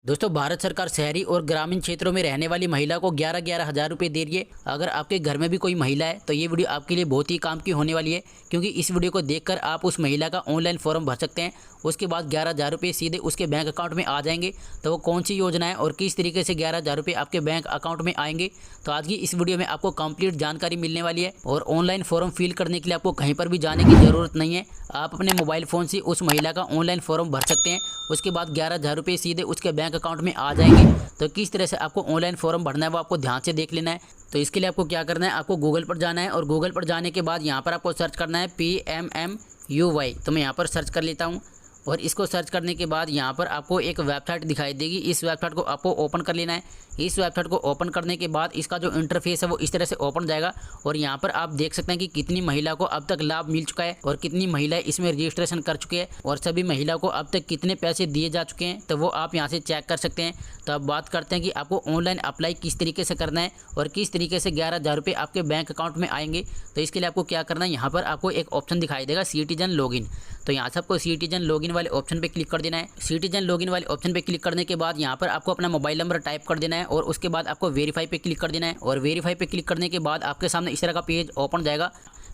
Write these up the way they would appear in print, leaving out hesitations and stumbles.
दोस्तों, भारत सरकार शहरी और ग्रामीण क्षेत्रों में रहने वाली महिला को 11-11 हज़ार रुपये दे रही है। अगर आपके घर में भी कोई महिला है तो ये वीडियो आपके लिए बहुत ही काम की होने वाली है, क्योंकि इस वीडियो को देखकर आप उस महिला का ऑनलाइन फॉर्म भर सकते हैं। उसके बाद 11,000 रुपये सीधे उसके बैंक अकाउंट में आ जाएंगे। तो वो कौन सी योजना है और किस तरीके से 11,000 रुपये आपके बैंक अकाउंट में आएंगे, तो आज की इस वीडियो में आपको कंप्लीट जानकारी मिलने वाली है। और ऑनलाइन फॉर्म फिल करने के लिए आपको कहीं पर भी जाने की ज़रूरत नहीं है। आप अपने मोबाइल फ़ोन से उस महिला का ऑनलाइन फॉर्म भर सकते हैं। उसके बाद 11,000 रुपये सीधे उसके बैंक अकाउंट में आ जाएंगे। तो किस तरह से आपको ऑनलाइन फॉर्म भरना है वो आपको ध्यान से देख लेना है। तो इसके लिए आपको क्या करना है, आपको गूगल पर जाना है और गूगल पर जाने के बाद यहाँ पर आपको सर्च करना है PMMUY। तो मैं यहाँ पर सर्च कर लेता हूँ और इसको सर्च करने के बाद यहाँ पर आपको एक वेबसाइट दिखाई देगी। इस वेबसाइट को आपको ओपन कर लेना है। इस वेबसाइट को ओपन करने के बाद इसका जो इंटरफेस है वो इस तरह से ओपन जाएगा और यहाँ पर आप देख सकते हैं कि कितनी महिला को अब तक लाभ मिल चुका है और कितनी महिलाएं इसमें रजिस्ट्रेशन कर चुके हैं और सभी महिला को अब तक कितने पैसे दिए जा चुके हैं, तो वो आप यहाँ से चेक कर सकते हैं। तो अब बात करते हैं कि आपको ऑनलाइन अप्लाई किस तरीके से करना है और किस तरीके से 11,000 रुपये आपके बैंक अकाउंट में आएंगे। तो इसके लिए आपको क्या करना है, यहाँ पर आपको एक ऑप्शन दिखाई देगा सिटीजन लॉगिन। तो यहाँ से आपको सिटीजन लॉगिन वाले ऑप्शन पे क्लिक कर देना है। सिटीजन लॉगिन वाले ऑप्शन पे क्लिक करने के बाद यहाँ पर आपको अपना मोबाइल नंबर टाइप कर देना है और उसके बाद आपको वेरीफाई पे क्लिक कर देना है। और वेरीफाई पे क्लिक करने के बाद आपके सामने इस तरह का पेज ओपन जाएगा।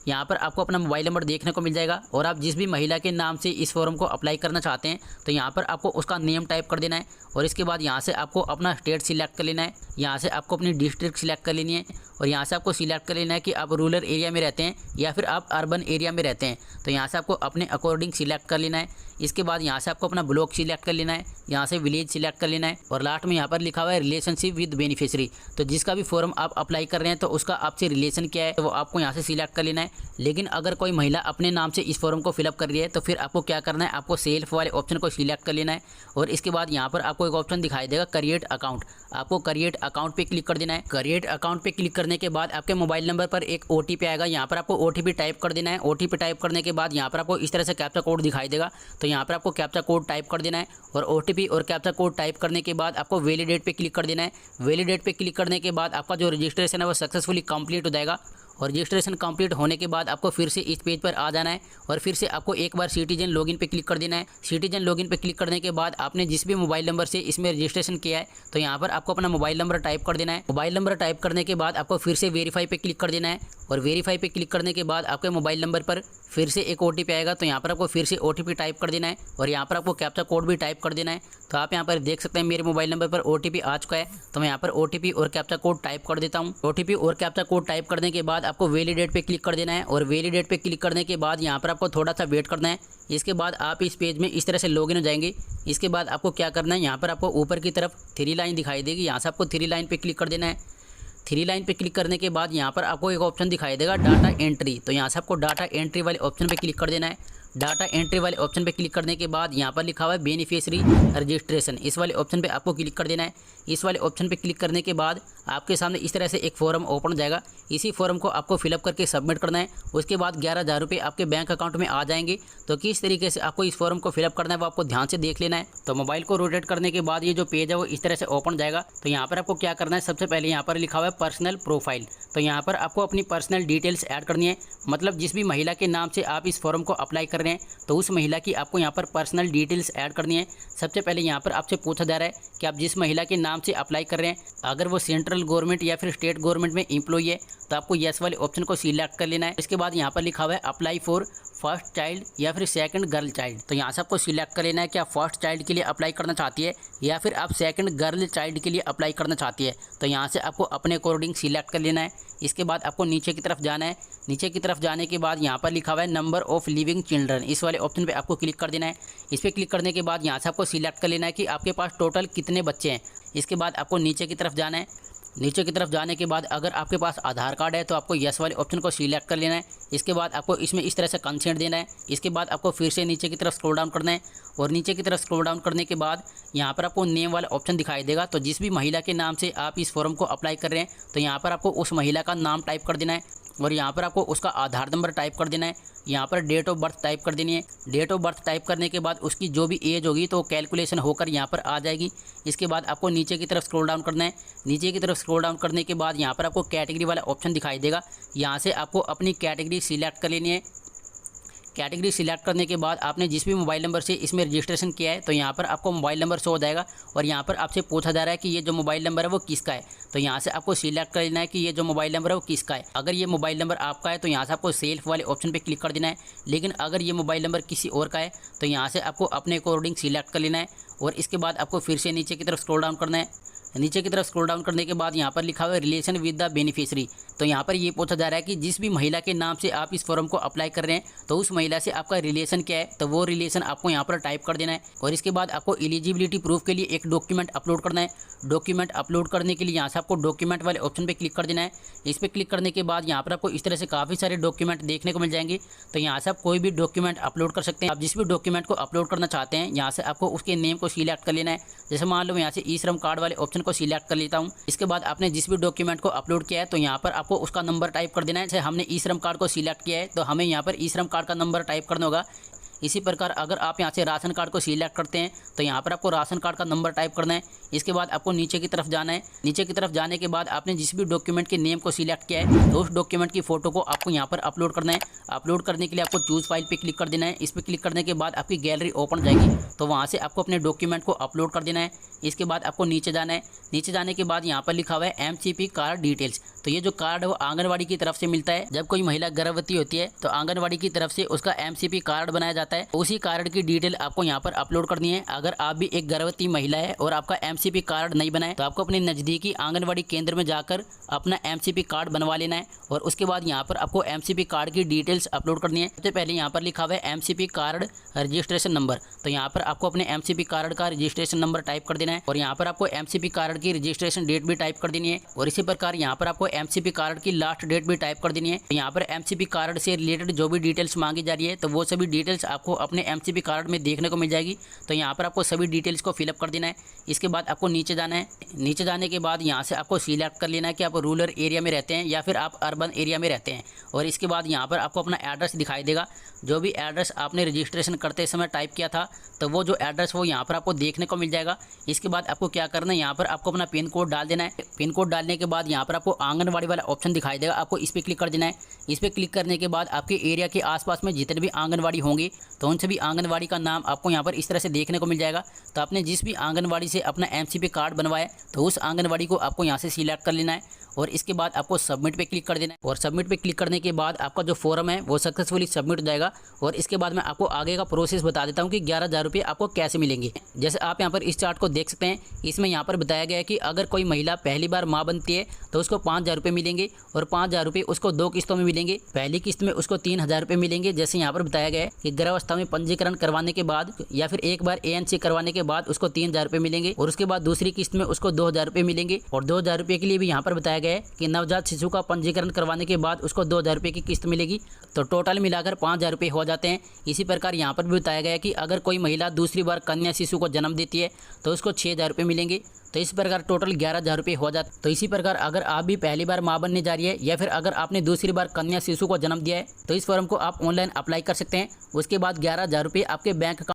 यहाँ पर आपको अपना मोबाइल नंबर देखने को मिल जाएगा और आप जिस भी महिला के नाम से इस फॉर्म को अप्लाई करना चाहते हैं तो यहाँ पर आपको उसका नेम टाइप कर देना है। और इसके बाद यहाँ से आपको अपना स्टेट सिलेक्ट कर लेना है। यहाँ से आपको अपनी डिस्ट्रिक्ट सिलेक्ट कर लेनी है और यहाँ से आपको सिलेक्ट कर लेना है कि आप रूरल एरिया में रहते हैं या फिर आप अर्बन एरिया में रहते हैं। तो यहाँ से आपको अपने अकॉर्डिंग सिलेक्ट कर लेना है। इसके बाद यहाँ से आपको अपना ब्लॉक सिलेक्ट कर लेना है, यहाँ से विलेज सिलेक्ट कर लेना है और लास्ट में यहाँ पर लिखा हुआ है रिलेशनशिप विद बेनिफिशियरी। तो जिसका भी फॉर्म आप अप्लाई कर रहे हैं तो उसका आपसे रिलेशन क्या है तो वो आपको यहाँ से सिलेक्ट कर लेना है। लेकिन अगर कोई महिला अपने नाम से इस फॉर्म को फिलअप कर रही है तो फिर आपको क्या करना है, आपको सेल्फ वाले ऑप्शन को सिलेक्ट कर लेना है। और इसके बाद यहाँ पर आपको एक ऑप्शन दिखाई देगा क्रिएट अकाउंट। आपको क्रिएट अकाउंट पे क्लिक कर देना है। क्रिएट अकाउंट पे क्लिक करने के बाद आपके मोबाइल नंबर पर एक OTP आएगा। यहाँ पर आपको OTP टाइप कर देना है। OTP टाइप करने के बाद यहाँ पर आपको इस तरह से कैप्चा कोड दिखाई देगा। तो यहाँ पर आपको कैप्चा कोड टाइप कर देना है और OTP और कैप्चा कोड टाइप करने के बाद आपको वैलिडेट पे क्लिक कर देना है। वैलिडेट पे क्लिक करने के बाद आपका जो रजिस्ट्रेशन है वो सक्सेसफुली कंप्लीट हो जाएगा। और रजिस्ट्रेशन कंप्लीट होने के बाद आपको फिर से इस पेज पर आ जाना है और फिर से आपको एक बार सिटीजन लॉगिन पे क्लिक कर देना है। सिटीजन लॉगिन पे क्लिक करने के बाद आपने जिस भी मोबाइल नंबर से इसमें रजिस्ट्रेशन किया है तो यहाँ पर आपको अपना मोबाइल नंबर टाइप कर देना है। मोबाइल नंबर टाइप करने के बाद आपको फिर से वेरीफाई पे क्लिक कर देना है और वेरीफाई पे क्लिक करने के बाद आपके मोबाइल नंबर पर फिर से एक OTP आएगा। तो यहाँ पर आपको फिर से OTP टाइप कर देना है और यहाँ पर आपको कैप्चा कोड भी टाइप कर देना है। तो आप यहाँ पर देख सकते हैं मेरे मोबाइल नंबर पर OTP आ चुका है। तो मैं यहाँ पर OTP और कैप्चा कोड टाइप कर देता हूँ। OTP और कैप्चा कोड टाइप करने के बाद आपको वैलिडेट पे क्लिक कर देना है और वैलिडेट पे क्लिक करने के बाद यहाँ पर आपको थोड़ा सा वेट करना है। इसके बाद आप इस पेज में इस तरह से लॉगिन हो जाएंगे। इसके बाद आपको क्या करना है, यहाँ पर आपको ऊपर की तरफ 3 लाइन दिखाई देगी। यहाँ से आपको 3 लाइन पे क्लिक कर देना है। 3 लाइन पे क्लिक करने के बाद यहाँ पर आपको एक ऑप्शन दिखाई देगा डाटा एंट्री। तो यहाँ से आपको डाटा एंट्री वाले ऑप्शन पे क्लिक कर देना है। डाटा एंट्री वाले ऑप्शन पे क्लिक करने के बाद यहाँ पर लिखा हुआ है बेनिफिशियरी रजिस्ट्रेशन। इस वाले ऑप्शन पे आपको क्लिक कर देना है। इस वाले ऑप्शन पे क्लिक करने के बाद आपके सामने इस तरह से एक फॉर्म ओपन हो जाएगा। इसी फॉर्म को आपको फिलअप करके सबमिट करना है। उसके बाद 11,000 रुपये आपके बैंक अकाउंट में आ जाएंगे। तो किस तरीके से आपको इस फॉर्म को फिलअप करना है वो आपको ध्यान से देख लेना है। तो मोबाइल को रोटेट करने के बाद ये जो पेज है वो इस तरह से ओपन जाएगा। तो यहाँ पर आपको क्या करना है, सबसे पहले यहाँ पर लिखा हुआ है पर्सनल प्रोफाइल। तो यहाँ पर आपको अपनी पर्सनल डिटेल्स ऐड करनी है। मतलब जिस भी महिला के नाम से आप इस फॉर्म को अप्लाई कर रहे हैं तो उस महिला की आपको यहाँ पर पर्सनल डिटेल्स ऐड करनी है। सबसे पहले यहाँ पर आपसे पूछा जा रहा है कि आप जिस महिला के नाम से अप्लाई कर रहे हैं अगर वो सेंट्रल गवर्नमेंट या फिर स्टेट गवर्नमेंट में एम्प्लॉई है तो आपको येस वाले ऑप्शन को सिलेक्ट कर लेना है। इसके बाद यहाँ पर लिखा हुआ है अप्लाई फॉर फर्स्ट चाइल्ड या फिर सेकंड गर्ल चाइल्ड। तो यहाँ से आपको सिलेक्ट कर लेना है कि आप फर्स्ट चाइल्ड के लिए अप्लाई करना चाहती है या फिर आप सेकंड गर्ल चाइल्ड के लिए अप्लाई करना चाहती है। तो यहाँ से आपको अपने अकॉर्डिंग सिलेक्ट कर लेना है। इसके बाद आपको नीचे की तरफ जाना है। नीचे की तरफ जाने के बाद यहाँ पर लिखा हुआ है नंबर ऑफ लिविंग चिल्ड्रन। इस वाले ऑप्शन पे आपको क्लिक कर देना है। इस पर क्लिक करने के बाद यहाँ से आपको सिलेक्ट कर लेना है कि आपके पास टोटल कितने बच्चे हैं। इसके बाद आपको नीचे की तरफ जाना है। नीचे की तरफ जाने के बाद अगर आपके पास आधार कार्ड है तो आपको यस वाले ऑप्शन को सिलेक्ट कर लेना है। इसके बाद आपको इसमें इस तरह से कंसेंट देना है। इसके बाद आपको फिर से नीचे की तरफ स्क्रॉल डाउन करना है और नीचे की तरफ स्क्रॉल डाउन करने के बाद यहाँ पर आपको नेम वाला ऑप्शन दिखाई देगा। तो जिस भी महिला के नाम से आप इस फॉर्म को अप्लाई कर रहे हैं तो यहाँ पर आपको उस महिला का नाम टाइप कर देना है और यहाँ पर आपको उसका आधार नंबर टाइप कर देना है। यहाँ पर डेट ऑफ बर्थ टाइप कर देनी है। डेट ऑफ बर्थ टाइप करने के बाद उसकी जो भी एज होगी तो कैलकुलेशन होकर यहाँ पर आ जाएगी। इसके बाद आपको नीचे की तरफ स्क्रॉल डाउन करना है। नीचे की तरफ स्क्रॉल डाउन करने के बाद यहाँ पर आपको कैटेगरी वाला ऑप्शन दिखाई देगा। यहाँ से आपको अपनी कैटेगरी सिलेक्ट कर लेनी है। कैटेगरी सिलेक्ट करने के बाद आपने जिस भी मोबाइल नंबर से इसमें रजिस्ट्रेशन किया है तो यहाँ पर आपको मोबाइल नंबर शो हो जाएगा और यहाँ पर आपसे पूछा जा रहा है कि ये जो मोबाइल नंबर है वो किसका है। तो यहाँ से आपको सिलेक्ट कर लेना है कि ये जो मोबाइल नंबर है वो किसका है। अगर ये मोबाइल नंबर आपका है तो यहाँ से आपको सेल्फ वाले ऑप्शन पे क्लिक कर देना है। लेकिन अगर ये मोबाइल नंबर किसी और का है तो यहाँ से आपको अपने अकॉर्डिंग सिलेक्ट कर लेना है और इसके बाद आपको फिर से नीचे की तरफ स्क्रॉल डाउन करना है। नीचे की तरफ स्क्रॉल डाउन करने के बाद यहाँ पर लिखा हुआ है रिलेशन विद द बेनिफिशियरी। तो यहाँ पर ये पूछा जा रहा है कि जिस भी महिला के नाम से आप इस फॉर्म को अप्लाई कर रहे हैं तो उस महिला से आपका रिलेशन क्या है, तो वो रिलेशन आपको यहाँ पर टाइप कर देना है। और इसके बाद आपको एलिजिबिलिटी प्रूफ के लिए एक डॉक्यूमेंट अपलोड करना है। डॉक्यूमेंट अपलोड करने के लिए यहाँ से आपको डॉक्यूमेंट वाले ऑप्शन पर क्लिक कर देना है। इस पर क्लिक करने के बाद यहाँ पर आपको इस तरह से काफ़ी सारे डॉक्यूमेंट देखने को मिल जाएंगे। तो यहाँ से आप कोई भी डॉक्यूमेंट अपलोड कर सकते हैं। आप जिस भी डॉक्यूमेंट को अपलोड करना चाहते हैं यहाँ से आपको उसके नेम को सिलेक्ट कर लेना है। जैसे मान लो मैं यहाँ से ई श्रम कार्ड वाले ऑप्शन को सिलेक्ट कर लेता हूँ। इसके बाद आपने जिस भी डॉक्यूमेंट को अपलोड किया है तो यहाँ पर आपको उसका नंबर टाइप कर देना है। जैसे हमने ई श्रम कार्ड को सिलेक्ट किया है तो हमें यहाँ पर ई श्रम कार्ड का नंबर टाइप करना होगा। इसी प्रकार अगर आप यहाँ से राशन कार्ड को सिलेक्ट करते हैं तो यहाँ पर आपको राशन कार्ड का नंबर टाइप करना है। इसके बाद आपको नीचे की तरफ जाना है। नीचे की तरफ जाने के बाद आपने जिस भी डॉक्यूमेंट के नेम को सिलेक्ट किया है तो उस डॉक्यूमेंट की फोटो को आपको यहाँ पर अपलोड करना है। अपलोड करने के लिए आपको चूज फाइल पे क्लिक कर देना है। इस पर क्लिक करने के बाद आपकी गैलरी ओपन हो जाएगी। तो वहाँ से आपको अपने डॉक्यूमेंट को अपलोड कर देना है। इसके बाद आपको नीचे जाना है। नीचे जाने के बाद यहाँ पर लिखा हुआ है MCP कार्ड डिटेल्स। तो ये जो कार्ड है वो आंगनवाड़ी की तरफ से मिलता है। जब कोई महिला गर्भवती होती है तो आंगनवाड़ी की तरफ से उसका MCP कार्ड बनाया जाता है। उसी कार्ड की डिटेल आपको यहाँ पर अपलोड करनी है। अगर आप भी एक गर्भवती महिला है और आपका MCP कार्ड नहीं बना है तो आपको अपने नज़दीकी आंगनवाड़ी केंद्र में जाकर अपना MCP कार्ड बनवा लेना है। और उसके बाद यहाँ पर आपको MCP कार्ड की डिटेल्स अपलोड करनी है। सबसे पहले यहाँ पर लिखा हुआ है MCP कार्ड रजिस्ट्रेशन नंबर। तो यहाँ पर आपको अपने MCP कार्ड का रजिस्ट्रेशन नंबर टाइप कर देना है और यहाँ पर आपको MCP कार्ड की रजिस्ट्रेशन डेट भी टाइप कर देनी है। और इसी प्रकार यहाँ पर आपको MCP कार्ड की लास्ट डेट भी टाइप कर देनी है। यहाँ पर MCP कार्ड से रिलेटेड जो भी डिटेल्स मांगी जा रही है तो वो सभी डिटेल्स आपको अपने MCP कार्ड में देखने को मिल जाएगी। तो यहाँ पर आपको सभी डिटेल्स को फिलअप कर देना है। इसके बाद आपको नीचे जाना है। नीचे जाने के बाद यहाँ से आपको सिलेक्ट कर लेना है कि आप रूरल एरिया में रहते हैं या फिर आप अर्बन एरिया में रहते हैं। और इसके बाद यहाँ पर आपको अपना एड्रेस दिखाई देगा। जो भी एड्रेस आपने रजिस्ट्रेशन करते समय टाइप किया था तो वो जो एड्रेस वो यहाँ पर आपको देखने को मिल जाएगा। इसके बाद आपको क्या करना है, यहाँ पर आपको अपना पिन कोड डाल देना है। पिन कोड डालने के बाद यहाँ पर आपको आंगनवाड़ी वाला ऑप्शन दिखाई देगा। आपको इस पर क्लिक कर देना है। इस पर क्लिक करने के बाद आपके एरिया के आसपास में जितने भी आंगनवाड़ी होंगी तो उन सभी आंगनवाड़ी का नाम आपको यहाँ पर इस तरह से देखने को मिल जाएगा। तो आपने जिस भी आंगनवाड़ी से अपना MCP कार्ड बनवाया तो उस आंगनवाड़ी को आपको यहाँ से सिलेक्ट कर लेना है। और इसके बाद आपको सबमिट पे क्लिक कर देना है। और सबमिट पे क्लिक करने के बाद आपका जो फॉर्म है वो सक्सेसफुली सबमिट हो जाएगा। और इसके बाद मैं आपको आगे का प्रोसेस बता देता हूँ कि 11,000 रुपये आपको कैसे मिलेंगे। जैसे आप यहाँ पर इस चार्ट को देख सकते हैं, इसमें यहाँ पर बताया गया है कि अगर कोई महिला पहली बार माँ बनती है तो उसको 5,000 रुपये मिलेंगे और 5,000 रुपये उसको 2 किस्तों में मिलेंगे। पहली किस्त में उसको 3,000 रुपये मिलेंगे। जैसे यहाँ पर बताया गया है कि गर्भावस्था में पंजीकरण करवाने के बाद या फिर एक बार ANC करवाने के बाद उसको 3,000 रुपये मिलेंगे। और उसके बाद दूसरी किस्त में उसको 2,000 रुपये मिलेंगे। और 2,000 रुपये के लिए भी यहाँ पर बताया गया है कि नवजात शिशु का पंजीकरण करवाने के बाद उसको 2,000 रुपये की किस्त मिलेगी। तो टोटल मिलाकर 5,000 रुपये हो जाते हैं। इसी प्रकार यहाँ पर भी बताया गया है कि अगर कोई महिला दूसरी बार कन्या शिशु को जन्म देती है तो उसको 6,000 रुपये मिलेंगे। तो इस प्रकार टोटल 11,000 रुपये हो जाते। तो इसी प्रकार अगर आप भी पहली बार माँ बनने जा रही है या फिर अगर आपने दूसरी बार कन्या शिशु को जन्म दिया है तो इस फॉर्म को आप ऑनलाइन अप्लाई कर सकते हैं। उसके बाद 11,000 रुपये आपके बैंक